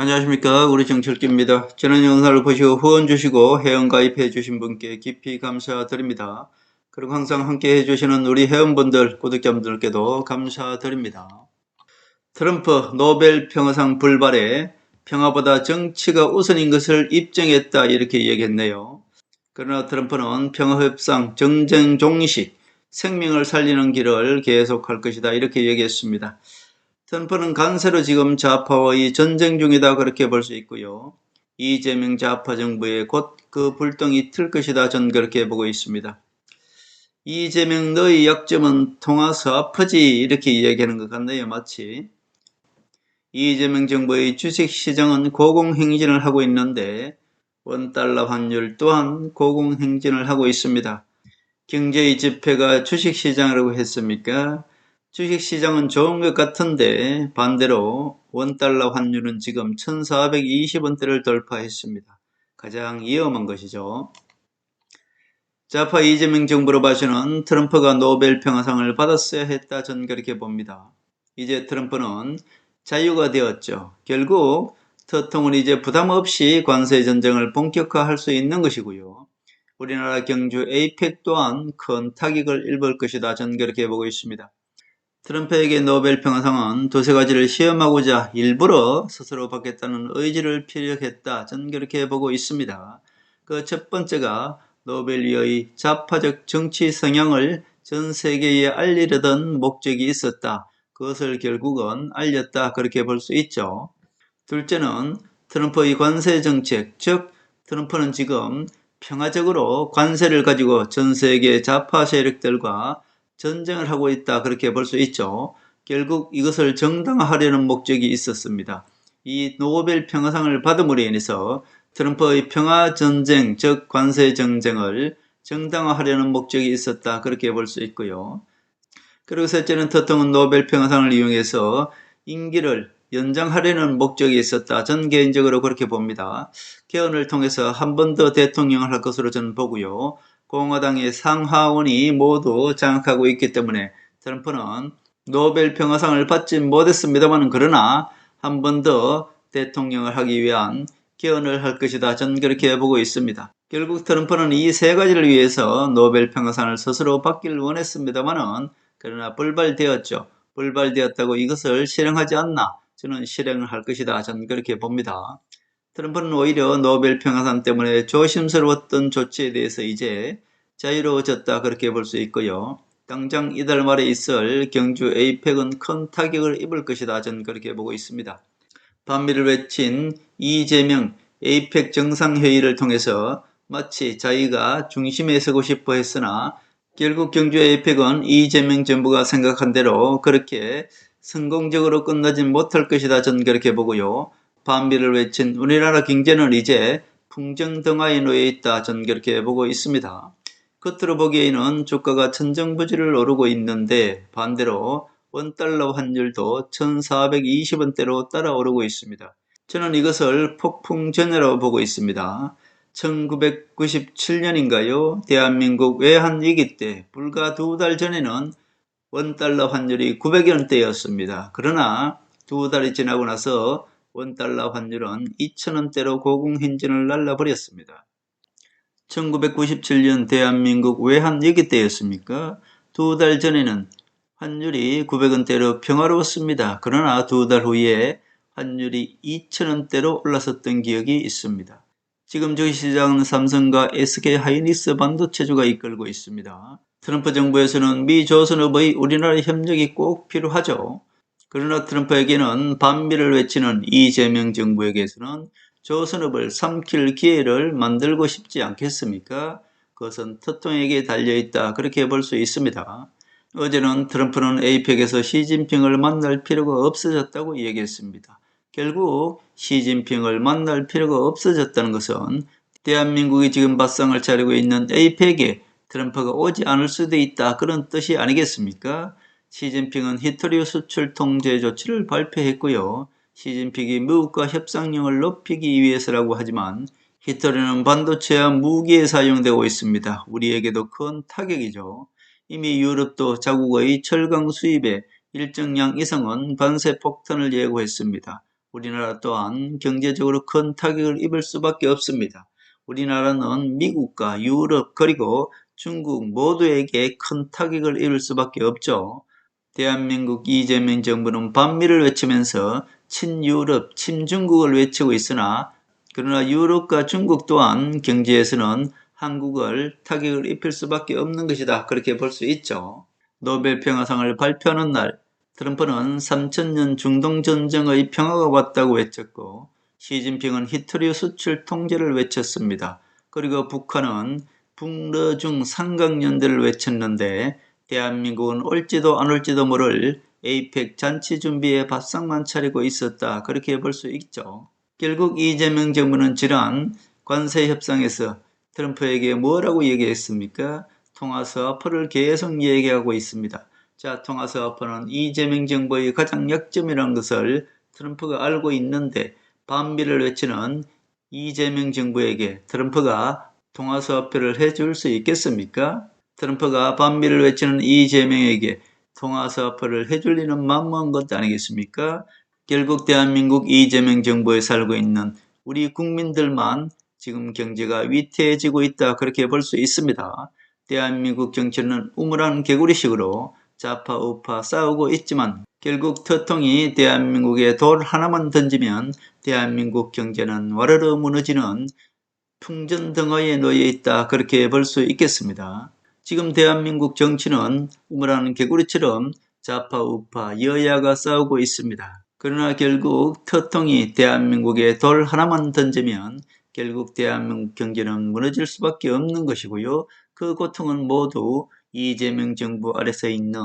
안녕하십니까. 우리 정철기입니다. 지난 영상을 보시고 후원 주시고 회원 가입해 주신 분께 깊이 감사드립니다. 그리고 항상 함께 해주시는 우리 회원분들, 구독자분들께도 감사드립니다. 트럼프 노벨 평화상 불발에 평화보다 정치가 우선인 것을 입증했다 이렇게 얘기했네요. 그러나 트럼프는 평화협상 정쟁 종식, 생명을 살리는 길을 계속할 것이다 이렇게 얘기했습니다. 트럼프는 간세로 지금 좌파와의 전쟁 중이다 그렇게 볼 수 있고요. 이재명 좌파 정부에 곧 그 불똥이 틀 것이다 전 그렇게 보고 있습니다. 이재명 너의 약점은 통화서 아프지 이렇게 이야기하는 것 같네요. 마치 이재명 정부의 주식시장은 고공행진을 하고 있는데 원달러 환율 또한 고공행진을 하고 있습니다. 경제의 지폐가 주식시장이라고 했습니까? 주식시장은 좋은 것 같은데 반대로 원달러 환율은 지금 1420원대를 돌파했습니다. 가장 위험한 것이죠. 좌파 이재명 정부로 봐서는 트럼프가 노벨 평화상을 받았어야 했다 전 그렇게 봅니다. 이제 트럼프는 자유가 되었죠. 결국 터통은 이제 부담 없이 관세 전쟁을 본격화할 수 있는 것이고요. 우리나라 경주 에이펙 또한 큰 타격을 입을 것이다 전 그렇게 보고 있습니다. 트럼프에게 노벨 평화상은 두세 가지를 시험하고자 일부러 스스로 받겠다는 의지를 피력했다 전 그렇게 보고 있습니다. 그 첫 번째가 노벨리의 좌파적 정치 성향을 전 세계에 알리려던 목적이 있었다. 그것을 결국은 알렸다 그렇게 볼 수 있죠. 둘째는 트럼프의 관세 정책, 즉 트럼프는 지금 평화적으로 관세를 가지고 전 세계 좌파 세력들과 전쟁을 하고 있다 그렇게 볼 수 있죠. 결국 이것을 정당화하려는 목적이 있었습니다. 이 노벨 평화상을 받음으로 인해서 트럼프의 평화전쟁, 즉 관세 정쟁을 정당화하려는 목적이 있었다 그렇게 볼 수 있고요. 그리고 셋째는 터통은 노벨 평화상을 이용해서 임기를 연장하려는 목적이 있었다. 전 개인적으로 그렇게 봅니다. 개헌을 통해서 한 번 더 대통령을 할 것으로 저는 보고요. 공화당의 상하원이 모두 장악하고 있기 때문에 트럼프는 노벨 평화상을 받지 못했습니다만 그러나 한 번 더 대통령을 하기 위한 개헌을 할 것이다. 전 그렇게 보고 있습니다. 결국 트럼프는 이 세 가지를 위해서 노벨 평화상을 스스로 받기를 원했습니다만은 그러나 불발되었죠. 불발되었다고 이것을 실행하지 않나? 저는 실행을 할 것이다. 저는 그렇게 봅니다. 트럼프는 오히려 노벨 평화상 때문에 조심스러웠던 조치에 대해서 이제 자유로워졌다 그렇게 볼 수 있고요. 당장 이달 말에 있을 경주 에이펙은 큰 타격을 입을 것이다. 저는 그렇게 보고 있습니다. 반미를 외친 이재명 에이펙 정상회의를 통해서 마치 자기가 중심에 서고 싶어 했으나 결국 경주 에이펙은 이재명 정부가 생각한 대로 그렇게 성공적으로 끝나진 못할 것이다. 저는 그렇게 보고요. 반미를 외친 우리나라 경제는 이제 풍정등화에 놓여 있다. 저는 그렇게 보고 있습니다. 겉으로 보기에는 주가가 천정부지를 오르고 있는데 반대로 원달러 환율도 1420원대로 따라오르고 있습니다. 저는 이것을 폭풍전야라고 보고 있습니다. 1997년인가요? 대한민국 외환위기 때 불과 두 달 전에는 원달러 환율이 900원대였습니다. 그러나 두 달이 지나고 나서 원달러 환율은 2000원대로 고공행진을 날라버렸습니다. 1997년 대한민국 외환위기 때였습니까? 두 달 전에는 환율이 900원대로 평화로웠습니다. 그러나 두 달 후에 환율이 2000원대로 올라섰던 기억이 있습니다. 지금 주식시장은 삼성과 SK 하이닉스 반도체주가 이끌고 있습니다. 트럼프 정부에서는 미 조선업의 우리나라 협력이 꼭 필요하죠. 그러나 트럼프에게는 반미를 외치는 이재명 정부에게서는 조선업을 삼킬 기회를 만들고 싶지 않겠습니까? 그것은 터통에게 달려있다 그렇게 볼 수 있습니다. 어제는 트럼프는 에이펙에서 시진핑을 만날 필요가 없어졌다고 얘기했습니다. 결국 시진핑을 만날 필요가 없어졌다는 것은 대한민국이 지금 밥상을 차리고 있는 에이펙에 트럼프가 오지 않을 수도 있다 그런 뜻이 아니겠습니까? 시진핑은 히토리오 수출 통제 조치를 발표했고요. 시진핑이 미국과 협상력을 높이기 위해서라고 하지만 히토리오는 반도체와 무기에 사용되고 있습니다. 우리에게도 큰 타격이죠. 이미 유럽도 자국의 철강 수입에 일정량 이상은 관세 폭탄을 예고했습니다. 우리나라 또한 경제적으로 큰 타격을 입을 수밖에 없습니다. 우리나라는 미국과 유럽 그리고 중국 모두에게 큰 타격을 입을 수밖에 없죠. 대한민국 이재명 정부는 반미를 외치면서 친유럽, 친중국을 외치고 있으나 그러나 유럽과 중국 또한 경제에서는 한국을 타격을 입힐 수밖에 없는 것이다. 그렇게 볼 수 있죠. 노벨 평화상을 발표하는 날 트럼프는 3000년 중동전쟁의 평화가 왔다고 외쳤고 시진핑은 히토류 수출 통제를 외쳤습니다. 그리고 북한은 북러중 삼각연대를 외쳤는데 대한민국은 올지도 안 올지도 모를 에이펙 잔치 준비에 밥상만 차리고 있었다. 그렇게 볼 수 있죠. 결국 이재명 정부는 지난 관세 협상에서 트럼프에게 뭐라고 얘기했습니까? 통화서화포를 계속 얘기하고 있습니다. 자, 통화서화포는 이재명 정부의 가장 약점이라는 것을 트럼프가 알고 있는데 반미를 외치는 이재명 정부에게 트럼프가 통화서화포를 해줄 수 있겠습니까? 트럼프가 반미를 외치는 이재명에게 통화서화포를 해줄 리는 만무한 것 아니겠습니까? 결국 대한민국 이재명 정부에 살고 있는 우리 국민들만 지금 경제가 위태해지고 있다. 그렇게 볼 수 있습니다. 대한민국 정치는 우물안 개구리식으로 좌파 우파 싸우고 있지만 결국 터통이 대한민국에 돌 하나만 던지면 대한민국 경제는 와르르 무너지는 풍전등화에 놓여 있다. 그렇게 볼 수 있겠습니다. 지금 대한민국 정치는 우물안 개구리처럼 좌파 우파 여야가 싸우고 있습니다. 그러나 결국 터통이 대한민국에 돌 하나만 던지면 결국 대한민국 경제는 무너질 수밖에 없는 것이고요. 그 고통은 모두 이재명 정부 아래서 있는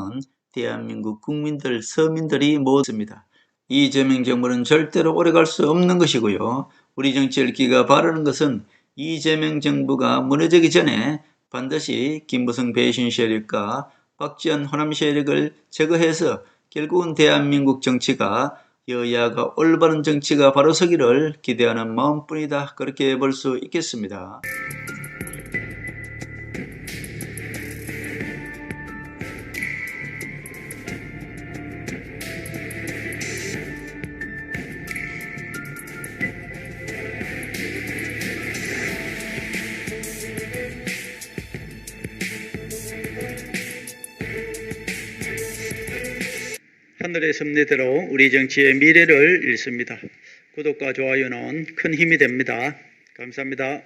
대한민국 국민들, 서민들이 모습니다. 이재명 정부는 절대로 오래갈 수 없는 것이고요. 우리 정치 읽기가 바라는 것은 이재명 정부가 무너지기 전에 반드시 김무성 배신 세력과 박지원 호남 세력을 제거해서 결국은 대한민국 정치가 여야가 올바른 정치가 바로 서기를 기대하는 마음뿐이다. 그렇게 볼 수 있겠습니다. 하늘의 섭리대로 우리 정치의 미래를 읽습니다. 구독과 좋아요는 큰 힘이 됩니다. 감사합니다.